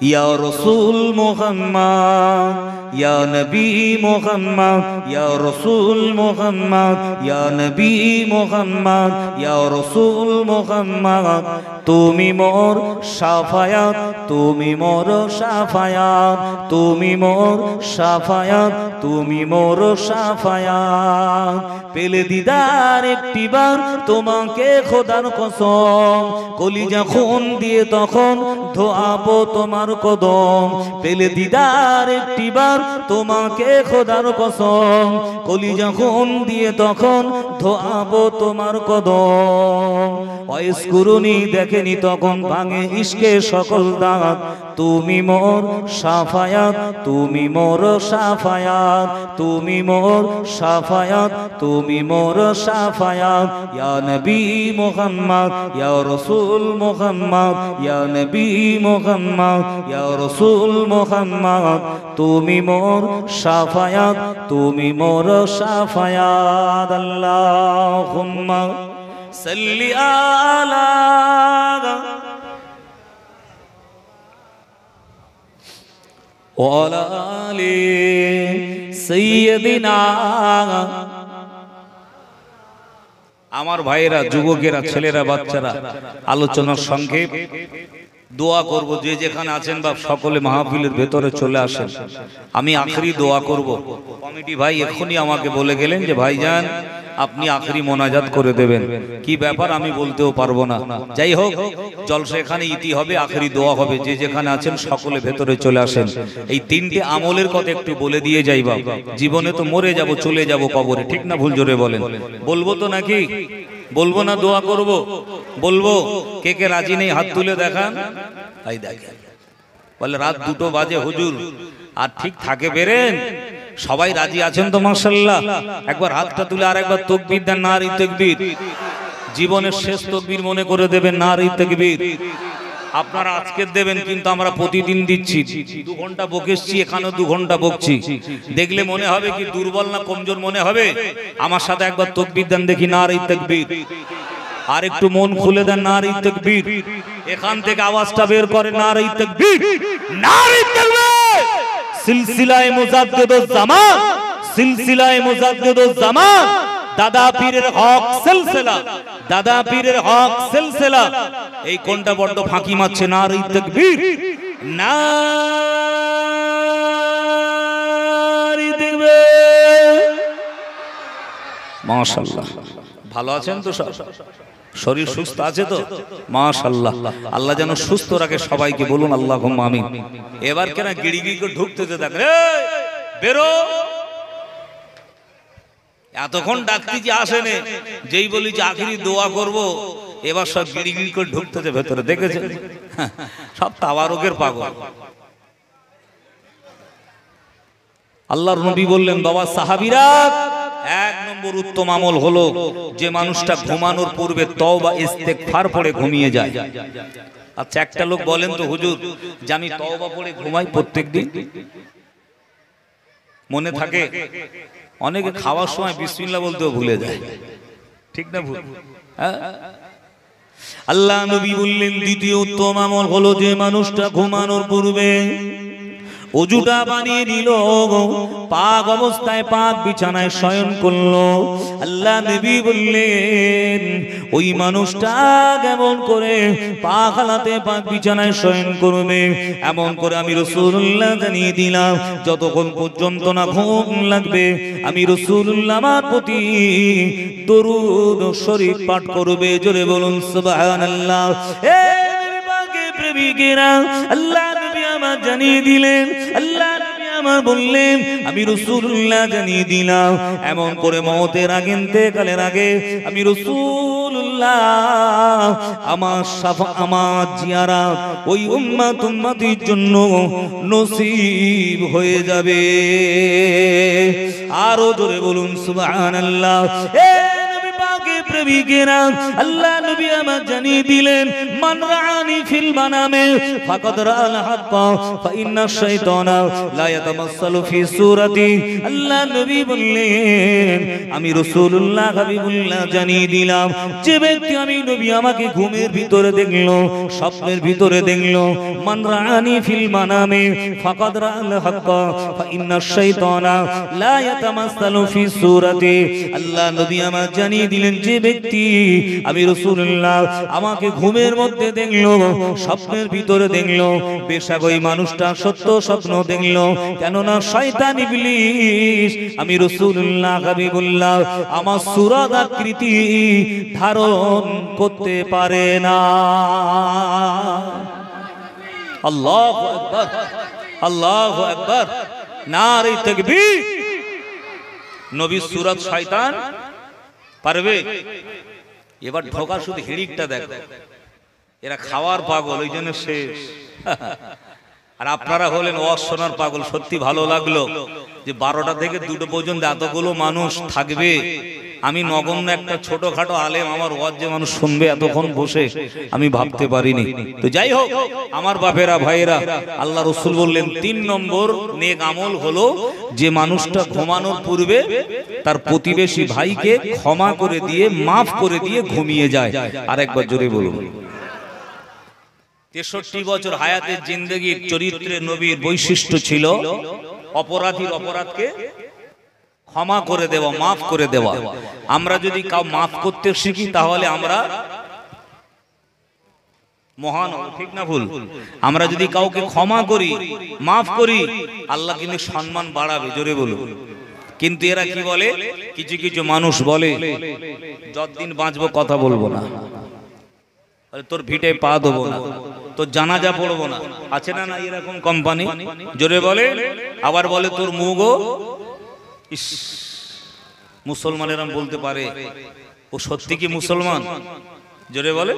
ইয়া রাসূল মুহাম্মদ, ইয়া নবী মুহাম্মদ, ইয়া রাসূল মুহাম্মদ, ইয়া নবী মুহাম্মদ, ইয়া রাসূল মুহাম্মদ, তুমি মোর শাফায়াত, তুমি মোর শাফায়াত, তুমি মোর শাফায়াত, তুমি মোর শাফায়াত। পেলে দিদার একটিবার তোমাকে খোদার কসম, কলিজা খুন দিয়ে তখন ধোয়াবো তোমার কদম। পেলে দিদার একটিবার তোমাকে খোদার কসম, কলিজা খুন দিয়ে তখন ধোয়াবো তোমার কদম। ওয়াইস কুরুনি দেখেনি তখন ভাঙে ইশকে সকল দাঁত, তুমি মোর শাফায়াত, তুমি মোর শাফায়াত, তুমি মোর শাফায়াত, তুমি মোর শাফায়াত। ইয়া নবী মুহাম্মদ, ইয়া রাসূল মুহাম্মদ, ইয়া নবী মুহাম্মদ, ইয়া রাসূল মুহাম্মদ, তুমি মোর শাফায়াত, তুমি মোর শাফায়াত। আল্লাহুম্মা সাল্লি আলা ওয়ালা আলি সাইয়্যিদিনা। আমার ভাইয়েরা, যুবকেরা, ছেলেরা, বাচ্চারা, আলোচনার সংক্ষেপ দোয়া করব। যে যেখানে আছেন বা সকলে মাহফিলের ভেতরে চলে আসেন। আমি আখরি দোয়া করব। কমিটি ভাই এখনই আমাকে বলে গেলেন যে ভাইজান আপনি আখরি মোনাজাত করে দেবেন। কি ব্যাপার আমি বলতেও পারবো না। যাই হোক, জলসা এখানে ইতি হবে, আখরি দোয়া হবে। যে যেখানে আছেন সকলে ভেতরে চলে আসেন। এই তিনটে আমলের কথা একটু বলে দিয়ে যাই বাবা। জীবনে তো মরে যাব, চলে যাব কবরে, ঠিক না ভুল? জোরে বলেন। বলবো তো নাকি? বলবো না দোয়া করব? বলবো। কে কে রাজি নেই হাত তুলে দেখান। এই দেখেন, বলে রাত 2টো বাজে হুজুর, আর ঠিক থাকে বেরেন। সবাই রাজি আছেন তো মাশাআল্লাহ? একবার হাতটা তুলে আর একবার তাকবীর দেন, নারে তাকবীর। জীবনের শেষ তাকবীর মনে করে দেবেন, নারে তাকবীর। আপনারা আজকে দেবেন, কিন্তু আমরা প্রতিদিন দিচ্ছি। 2 ঘন্টা বকেছি, এখানেও 2 ঘন্টা বকছি। দেখলে মনে হবে কি দুর্বল না কমজোর মনে হবে? আমার সাথে একবার তাকবীর দেন দেখি, নারে তাকবীর। আর একটু মন খুলে দেন, নারে তাকবীর। এখান থেকে আওয়াজটা বের করে, নারে তাকবীর, নারে তাকবীর। সিলসিলায়ে মুজাদ্দিদুজ জামান, সিলসিলায়ে মুজাদ্দিদুজ জামান, দাদা পীরের হক সিলসিলা, দাদা পীরের হক সিলসিলা। এই কোনটা বড় ফাঁকি মারছে? নারে তাকবীর, নারে তাকবীর। মাশাআল্লাহ। ভালো আছেন তো সব? শরীর সুস্থ আছে তো? মাশাআল্লাহ। আল্লাহ যেন সুস্থ রাখে সবাইকে, বলুন আল্লাহুম্মা আমিন। এবার কেন গিড়িগিড়ি করে ঢুকতেছে দেখ রে, বেরো। এতক্ষণ ডাকতি যে আসেনে, যেই বলি যে আখিরি দোয়া করব, এবার সব গিড়িগিড়ি করে ঢুকতেছে ভেতরে, দেখেছেন? সব তাওয়ারুকের পাগল। আল্লাহর নবী বললেন, বাবা সাহাবীরা, 1 নম্বর উত্তম আমল হলো যে মানুষটা ঘুমানোর পূর্বে তওবা ইস্তেগফার পড়ে ঘুমিয়ে যায়। আচ্ছা, একটা লোক বলেন তো হুজুর যে আমি তওবা পড়ে ঘুমাই প্রত্যেকদিন, মনে থাকে? অনেকে খাওয়ার সময় বিসমিল্লাহ বলতেও ভুলে যায়, ঠিক না ভুল? আল্লাহ নবী বললেন দ্বিতীয় উত্তম আমল হলো যে মানুষটা ঘুমানোর পূর্বে ওজুটা বানিয়ে নিল, পাক অবস্থায় পাক বিছানায় শয়ন করলো। আল্লাহ নবী বললেন ওই মানুষটা কেমন করে পাক হালাতে পাক বিছানায় শয়ন করবে, এমন করে আমি রাসূলুল্লাহ জানিয়ে দিলাম যতক্ষণ পর্যন্ত না ঘুম লাগবে আমি রাসূলুল্লাহ আমার প্রতি দরুদ শরীফ পাঠ করবে। জোরে বলুন সুবহানাল্লাহ। এ পাকে প্রেমিকেরা, আল্লাহ নবী আমার জানিয়ে দিলেন, আল্লাহ নবী আমার বললেন, আমি রাসূলুল্লাহ জানিয়ে দিলাম এমন করে মওতের আগে, ইন্তেকালের আগে আমি রাসূলুল্লাহ আমার শাফাআত, আমার জিয়ারত ওই উম্মতির জন্য নসিব হয়ে যাবে। আরো জোরে বলুন সুবহানাল্লাহ। প্রেমিকেরা, আল্লাহ নবী আমার জানিয়ে দিলেন মান রাআনি ফিল মানামে ফাকাদ রাআল হাক্কা ফাইন্না শাইতানা লা ইয়াতামাসসালু ফি সূরাতি। আল্লাহ নবী বললেন আমি রাসূলুল্লাহ হাবিবুল্লাহ জানিয়ে দিলাম যে ব্যক্তি আমি নবী আমাকে ঘুমের ভিতরে দেখলো, স্বপ্নের ভিতরে দেখলো, মান রাআনি ফিল মানামে ফাকাদ রাআল হাক্কা ফাইন্না শাইতানা লা ইয়াতামাসসালু ফি সূরাতি। আল্লাহ নবী আমার জানিয়ে দিলেন যে ব্যক্তি আমি রাসূলুল্লাহ আমাকে ঘুমের মধ্যে দেখলো, স্বপ্নের ভিতরে দেখলো, বেশক ওই মানুষটা সত্য স্বপ্ন দেখলো, কেননা শয়তান ইবলিস আমি রাসূলুল্লাহ হাবিবুল্লাহ আমার সূরত আকৃতি ধারণ করতে পারে না। আল্লাহু আকবার, আল্লাহু আকবার, নারে তাকবীর। নবীর সূরত শয়তান পারবে? এবার ঢোকা শুধু হিড়িকটা দেখো, এরা খাওয়ার পাগল, ওই জন্য শেষ। আর আপনারা হলেন ওয়াজ শোনার পাগল। সত্যি ভালো লাগলো যে 12টা থেকে 2টো পর্যন্ত এতগুলো মানুষ থাকবে। আমি নগণ্য একটা ছোটখাটো আলেম, আমার ওয়াজ যে মানুষ শুনবে এতক্ষণ বসে, আমি ভাবতে পারিনি। তো যাই হোক আমার বাপেরা ভাইয়েরা, আল্লাহ রাসূল বললেন 3 নম্বর নেক আমল হলো যে মানুষটা ঘুমানোর পূর্বে তার প্রতিবেশী ভাইকে ক্ষমা করে দিয়ে, মাফ করে দিয়ে ঘুমিয়ে যায়। আরেকবার জোরে বলুন। 63 বছর হায়াতের জিন্দেগির চরিত্রে নবীর বৈশিষ্ট্য ছিল অপরাধীর অপরাধকে ক্ষমা করে দেওয়া, মাফ করে দেওয়া। আমরা যদি কাউ মাফ করতে শিখি তাহলে আমরা মহান, ঠিক না ভুল? আমরা যদি কাউকে ক্ষমা করি, মাফ করি, আল্লাহ কিন্তু সম্মান বাড়াবে, জোরে বলুন। কিন্তু এরা কি বলে, কিছু কিছু মানুষ বলে যতদিন বাঁচবো কথা বলবো না, তোর ভিটে পা দেবো না, তোর জানাজা পড়বো না, আছে না না এরকম কোম্পানি, জোরে বলে। আবার বলে তোর মুগো ইস, মুসলমানেরা বলতে পারে ও সত্যি কি মুসলমান, জোরে বলে।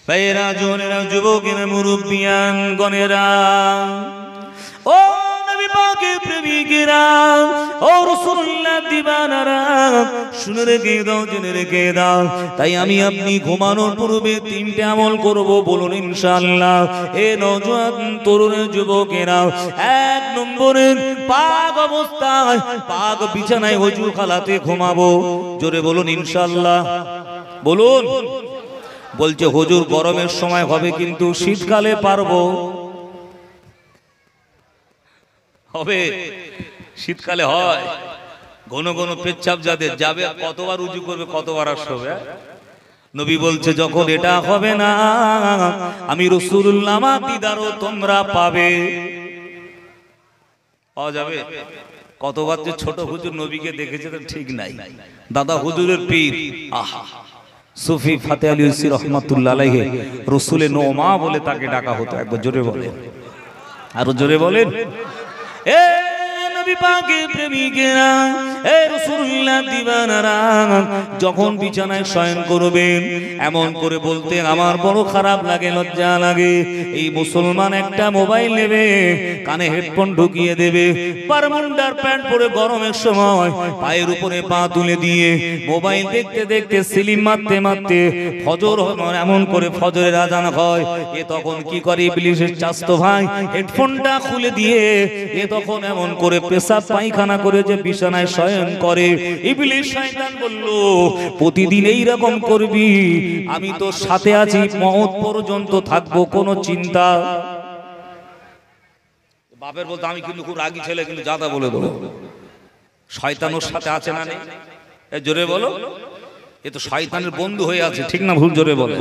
ভাইয়েরা, জোনেরা, যুবকেরা, মুরব্বিয়ান গণেরা, ও নবী পাকের প্রেমিকেরা, ও রাসূলুল্লাহ দিবানারা, শুনে রেখে দাও, জেনে রেখে দাও। তাই আমি আপনি ঘুমানোর পূর্বে 3টে আমল করব, বলুন ইনশাআল্লাহ। এ নওজোয়ান তরুণ যুবকেরা, 1 নম্বরে পাক অবস্থায়, পাক বিছানায় ওযু খালাতে ঘুমাবো, জোরে বলুন ইনশাআল্লাহ। বলুন। বলছে হুজুর গরমের সময় হবে কিন্তু শীতকালে পারবো? হবে, শীতকালে হয়। ঘন ঘন পেচ্ছাপ যাদের যাবে, কতবার উজু করবে, কতবার আসবে। নবী বলছে যখন এটা হবে না, আমি রাসূলুল্লাহ আমার দিদারও তোমরা পাবে। পাওয়া যাবে। কতবার যে ছোট হুজুর নবীকে দেখেছে তো ঠিক নাই। দাদা হুজুরের পীর, আহা, সুফি ফাতে আলী উসি রহমাতুল্লাহ আলাইহি, রাসূলে নোমা বলে তাকে ডাকা হতো। একবার জোরে বলেন, আরো জোরে বলেন। এ নবী পাকের প্রেমিকেরা, এ রাসূলুল্লাহ দিবানারা, যখন বিছানায় শয়ন করবেন এমন করে বলতে আমার বড় খারাপ লাগে, লজ্জা লাগে। এই মুসলমান একটা মোবাইল নেবে, কানে হেডফোন ঢুকিয়ে দেবে, বারমুন্ডার প্যান্ট পরে গরমের সময় পায়ের উপরে পা তুলে দিয়ে মোবাইল দেখতে দেখতে সিলিম মারতে মারতে ফজর এমন করে ফজরের আজান হয়। এ তখন কি করে, ইবলিসের চাস্তো ভাই হেডফোনটা খুলে দিয়ে এ তখন এমন করে পেশাব পায়খানা করে যে বিছানায় শয়ন করে। ইবলিস শয়তান বলল, প্রতিদিন এই রকম করবি, আমি তোর সাথে আছি, মওত পর্যন্ত থাকবো, কোনো চিন্তা। বাপের বলতে আমি কিন্তু খুব রাগী ছেলে, কিন্তু জাদা বলে দেবো, শয়তান ওর সাথে আছে না নেই? জোরে বলো। এ তো শয়তানের বন্ধু হয়ে আছে, ঠিক না ভুল? জোরে বলে।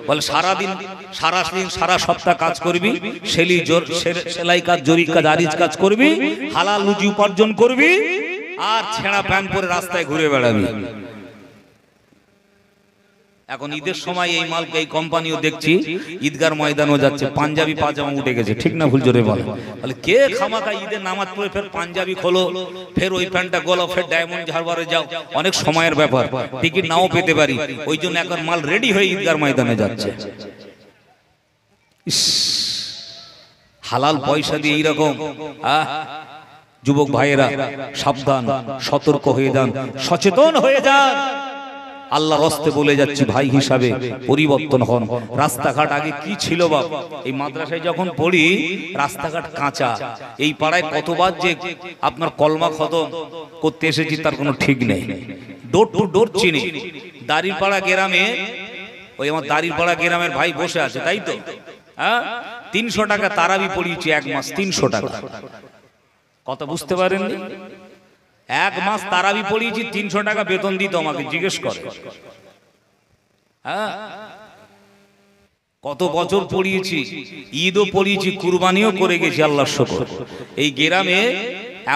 বলে সারাদিন সারা সপ্তাহ কাজ করবি, সেলাই কাজ, জরি কাজ, আরিজ কাজ করবি, হালাল রুজি উপার্জন করবি, আর ছেঁড়া প্যান্ট পরে রাস্তায় ঘুরে বেড়াবি। এখন ঈদের সময় এই মালকে এই কোম্পানিও দেখছি ঈদগার ময়দানও যাচ্ছে, পাঞ্জাবি পাজামা উঠে গেছে, ঠিক না ভুল? জোরে বলে। বলে কে খামাখা ঈদের নামাজ পড়ে ফের পাঞ্জাবি খোলো, ফের ওই প্যান্টটা গলো, ফের ডায়মন্ড হারবারে যাও, অনেক সময়ের ব্যাপার, টিকিট নাও পেতে পারি, ওই জন্য এখন মাল রেডি হয়ে ঈদগার ময়দানে যাচ্ছে। হালাল পয়সা দিয়ে এইরকম যুবক ভাইয়েরা সাবধান, সতর্ক হয়ে যান, সচেতন হয়ে যান। আল্লাহ রস্তে বলে যাচ্ছি, ভাই হিসাবে পরিবর্তন হন। রাস্তাঘাট আগে কি ছিল বাপ, এই মাদ্রাসায় যখন পড়ি রাস্তাঘাট কাঁচা, এই পাড়ায় কতবার যে আপনার কলমা খতম করতে এসেছি তার কোনো ঠিক নেই। ডোর টু ডোর চিনি। দাঁড়িপাড়া গ্রামে, ওই আমার দাঁড়িপাড়া গ্রামের ভাই বসে আছে, তাই তো? হ্যাঁ, 300 টাকা তারাবি পড়িয়েছি 1 মাস, 300 টাকা। কত বুঝতে পারেননি? 1 মাস তারাবি পড়িয়েছি, 300 টাকা বেতন দিত আমাকে, জিজ্ঞেস করে। হ্যাঁ, কত বছর পড়িয়েছি, ঈদও পড়িয়েছি, কুরবানিও করে গেছি, আল্লাহর শুকর। এই গ্রামে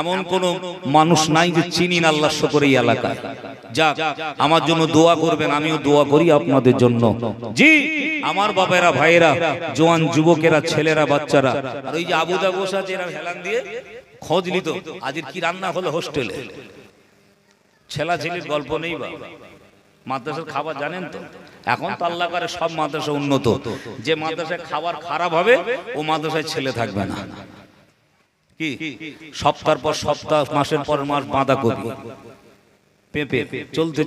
এমন কোন মানুষ নাই যে চিনি না, আল্লাহর শুকর। এই এলাকায় যাক, আমার জন্য দোয়া করবেন, আমিও দোয়া করি আপনাদের জন্য। জি আমার বাবারা, ভাইয়েরা, জওয়ান যুবকেরা, ছেলেরা, বাচ্চারা, আর ওই যে আবুদা বসা, এরা হেলান দিয়ে খোঁজ নিত আজের কি রান্না হলো হোস্টেলে। ছেলা ছেলের গল্প নেই বা মাদ্রাসার খাবার জানেন তো? এখন তো আল্লাহ করে সব মাদ্রাসা উন্নত। যে মাদ্রাসায় খাবার খারাপ হবে ও মাদ্রাসায় ছেলে থাকবে না। কি সপ্তাহ পর সপ্তাহ, মাসের পর মাস বাঁধাকপি, পেঁপে চলছে,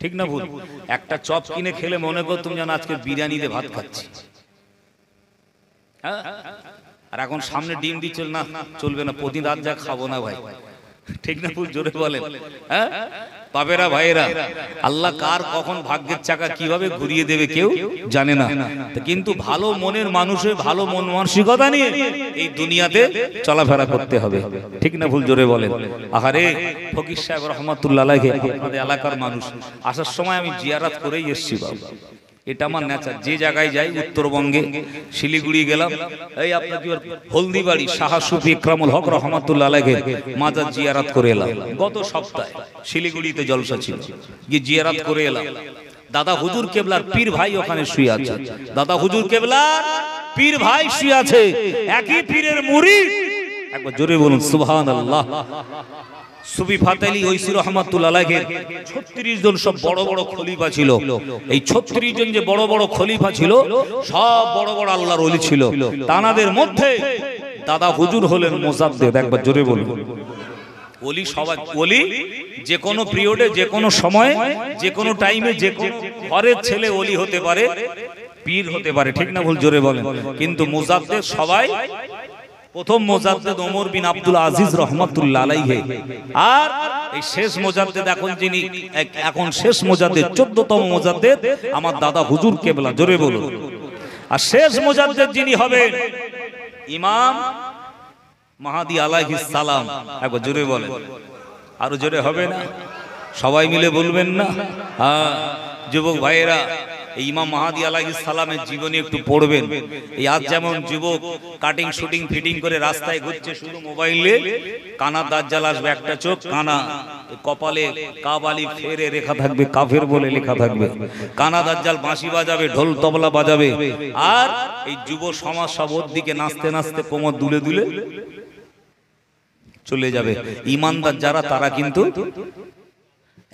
ঠিক না ভুল? একটা চপ কিনে খেলে মনে কর তুমি যেন আজকে বিরিয়ানি দিয়ে ভাত খাচ্ছি। হ্যাঁ, আর এখন সামনে ডিম দিচ্ছে না, চলবে না, প্রতিদিন রাত যা খাবো না ভাই, ঠিক না ভুল? জোরে বলেন। হ্যাঁ, বাবেরা ভাইয়েরা, আল্লাহ কার কখন ভাগ্যের চাকা কিভাবে ঘুরিয়ে দেবে কেউ জানে না, কিন্তু ভালো মনের মানুষের ভালো মন মানসিকতা নিয়ে এই দুনিয়াতে চলাফেরা করতে হবে, ঠিক না ভুল জোরে বলেন। আহারে ফকির সাহেব রহমাতুল্লাহ আলাইহি আপনাদের এলাকার মানুষ, আসার সময় আমি জিয়ারত করেই এসেছি বাবা, এটা আমার নেচার। যে জায়গায় যাই, উত্তরবঙ্গে শিলিগুড়ি গেলাম, এই আপনার কি হলদিবাড়ি শাহ সুফি ইকরামুল হক রহমাতুল্লাহ আলাইহি মাজার জিয়ারত করে এলাম। গত সপ্তাহে শিলিগুড়িতে জলসা ছিল, গিয়ে জিয়ারত করে এলাম। দাদা হুজুর কেবলার পীর ভাই ওখানে শুয়ে আছে, দাদা হুজুর কেবলার পীর ভাই শুয়ে আছে, একই পীরের মুরিদ। একবার জোরে বলুন সুবহানাল্লাহ। সুফি ফাতেলি ঐসি রহমাতুল্লাহ আলাইহি 36 জন সব বড় বড় খলিফা ছিল। এই 36 জন যে বড় বড় খলিফা ছিল, সব বড় বড় আল্লাহর ওলি ছিল। তানাদের মধ্যে দাদা হুজুর হলেন মুজাদ্দিদ। একবার জোরে বলুন। ওলি সবাই ওলি, যে কোনো পিরিয়ডে, যে কোনো সময়ে, যে কোনো টাইমে, যে কোনো ঘরের ছেলে ওলি হতে পারে, পীর হতে পারে, ঠিক না ভুল জোরে বলেন। কিন্তু মুজাদ্দিদ সবাই, প্রথম মুজাদ্দিদ ওমর বিন আব্দুল আজিজ রহমাতুল্লাহ আলাইহি, আর এই শেষ মুজাদ্দিদ এখন যিনি, এখন শেষ মুজাদ্দিদ 14তম মুজাদ্দিদ আমার দাদা হুজুর কেবলা, জোরে বলুন। আর শেষ মুজাদ্দিদ যিনি হবেন ইমাম মাহদি আলাইহিস সালাম। একবার জোরে বলেন, আরো জোরে হবে না? সবাই মিলে বলবেন না? হ্যাঁ যুবক ভাইয়েরা, ইমাম মাহদি আলাইহিস সালামের জীবনী একটু পড়বেন। এই আজ যেমন যুবক কাটিং শুটিং ফিটিং করে রাস্তায় ঘুরছে শুধু মোবাইলে, কানা দাজ্জাল আসবে, একটা চোখ কানা, কপালে কাবালি ফেরে রেখা থাকবে, কাফের বলে লেখা থাকবে। কানা দাজ্জাল বাঁশি বাজাবে, ঢোল তবলা বাজাবে, আর এই যুব সমাজ সব ওর দিকে নাচতে নাচতে কোমর দুলে দুলে চলে যাবে। ইমানদার যারা, তারা কিন্তু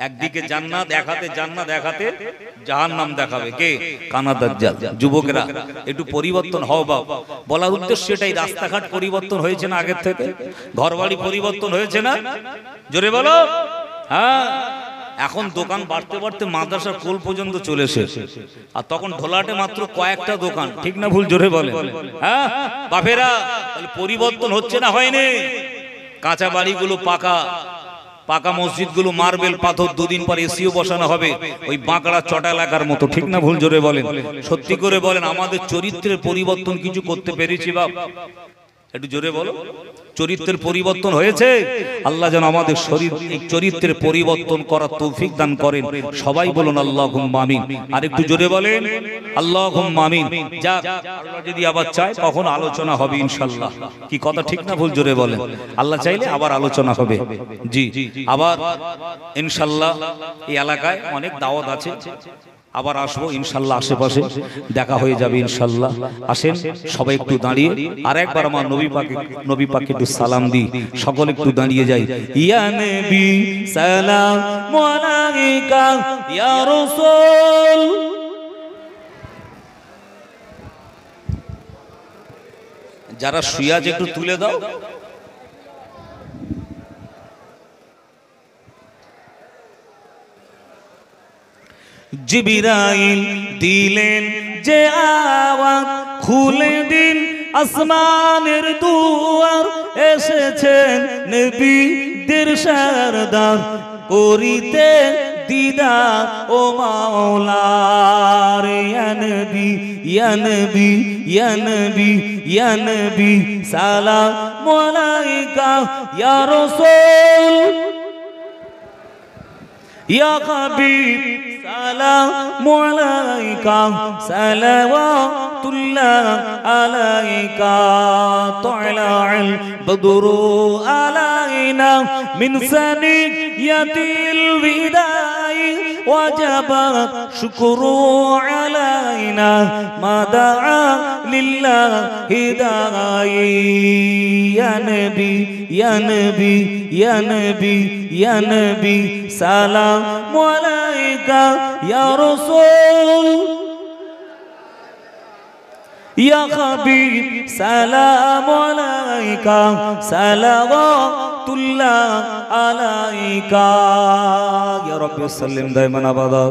একদিকে জান্নাত দেখাতে, জান্নাত দেখাতে জাহান্নাম দেখাবে। কে? কানা দাজ্জাল। যুবকেরা একটু পরিবর্তন হও বাবা, বলার উদ্দেশ্য এটাই। রাস্তাঘাট পরিবর্তন হয়েছে না আগের থেকে? ঘরবাড়ি পরিবর্তন হয়েছে না? জোরে বলো। হ্যাঁ, এখন দোকান বাড়তে বাড়তে মাদ্রাসার কোল পর্যন্ত চলে এসেছে, আর তখন ঢোলাটে মাত্র কয়েকটা দোকান, ঠিক না ভুল জোরে বলে। হ্যাঁ বাপেরা, পরিবর্তন হচ্ছে না? হয়নি? কাঁচা বাড়িগুলো পাকা, পাকা মসজিদগুলো মার্বেল পাথর, দুদিন পর এসিও বসানো হবে, ওই বাঁকড়া চটা এলাকার মতো, ঠিক না ভুল জোরে বলেন। সত্যি করে বলেন, আমাদের চরিত্রের পরিবর্তন কিছু করতে পেরেছি বাপ? একটু জোরে বলো। চরিত্রের পরিবর্তন হয়েছে? আল্লাহ যেন আমাদের চরিত্রের পরিবর্তন করার তৌফিক দান করেন। সবাই বলুন আল্লাহুম্মা আমিন। আর একটু জোরে বলেন আল্লাহুম্মা আমিন। যাক, আল্লাহ যদি আবার চায় কখন আলোচনা হবে ইনশাআল্লাহ। কি কথা ঠিক না ভুল জোরে বলেন? আল্লাহ চাইলে আবার আলোচনা হবে। জি, আবার ইনশাআল্লাহ। এই এলাকায় অনেক দাওয়াত আছে, আবার আসবো ইনশাল্লাহ, আশেপাশে দেখা হয়ে যাবে ইনশাল্লাহ। আসেন সবাই একটু দাঁড়িয়ে আর একবার আমার নবী পাকে একটু সালাম দিই। সকলে একটু দাঁড়িয়ে যাই। ইয়া নবী সালাম আলাইকা ইয়া রাসূল। যারা শুয়ে আছে একটু তুলে দাও। জিবরাইল দিলেন যে আওয়াজ, খুলে দিন আসমানের দুয়ার, এসেছেন নবীদের সরদার, করিতে দিদার ও মাওলার। ইয়া নবী ইয়া নবী ইয়া নবী ইয়া নবী সালাম আলাইকা ইয়া রাসূল। ইয়া হাবিব সালাম আলাইকা সালাওয়াতুল্লাহ আলাইকা। তালাআল বদরু আলাইনা মিন সানিয়াতিল বিদাই, ওয়াজাবা শুকরু আলাইনা মা দাআ লিল্লাহি দাঈ। ইয়া নবী ইয়া নবী ইয়া নবী ইয়া নবী সালাম আলাইকা ইয়া রাসূল। ইয়া হাবিব সালাম আলাইকা সালাওয়াতুল্লাহ আলাইকা। ইয়া রাব্বি সাল্লিম দাইমান আবাদা।